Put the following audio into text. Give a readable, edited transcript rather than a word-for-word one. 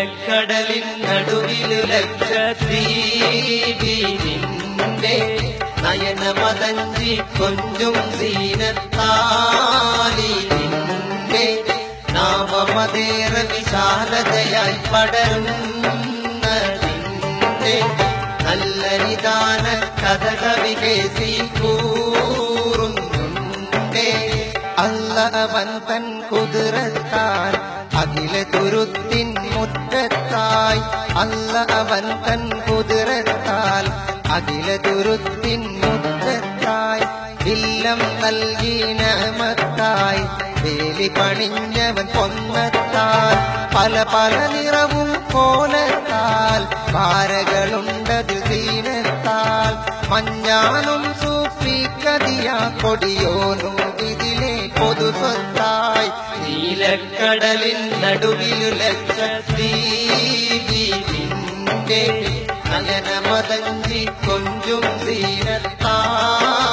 നീലക്കടലിൻ നടുവിലു ലക്ഷദ്വീപി നിന്റെ നയനമതഞ്ചി കൊഞ്ചും സീനത്താലി നിന്റെ നാമമതേറെ വിശാലതയായി പടരുന്ന നിന്റെ നല്ല നിദാന കഥക വികേസി കൂറുന്നുണ്ടേ അല്ല അവൻ തൻ കുതിരത്താൽ അഖില തുരുത്തിൻ മുറ്റത്തായി അല്ല അവൻ തൻ കുതിരത്താൽ അഖില തുരുത്തിൻ മുറ്റത്തായി ഇല്ലം നൽകി നഅമത്തായി വേലി പണിഞ്ഞവൻ പൊന്നത്താൽ പല പല നിറവും കോലത്താൽ ഭാരകളുണ്ടതിൽ ദീനത്താൽ മഞ്ഞാനും സൂഫിക്കതിയാ കൊടിയോനും ഇതിലെ പൊതുസ്വത്തായി നീലക്കടലിൻ നടുവിലു ലക്ഷദ്വീപി നിന്റെ നയനമതഞ്ചി കൊഞ്ചും സീനത്താൽ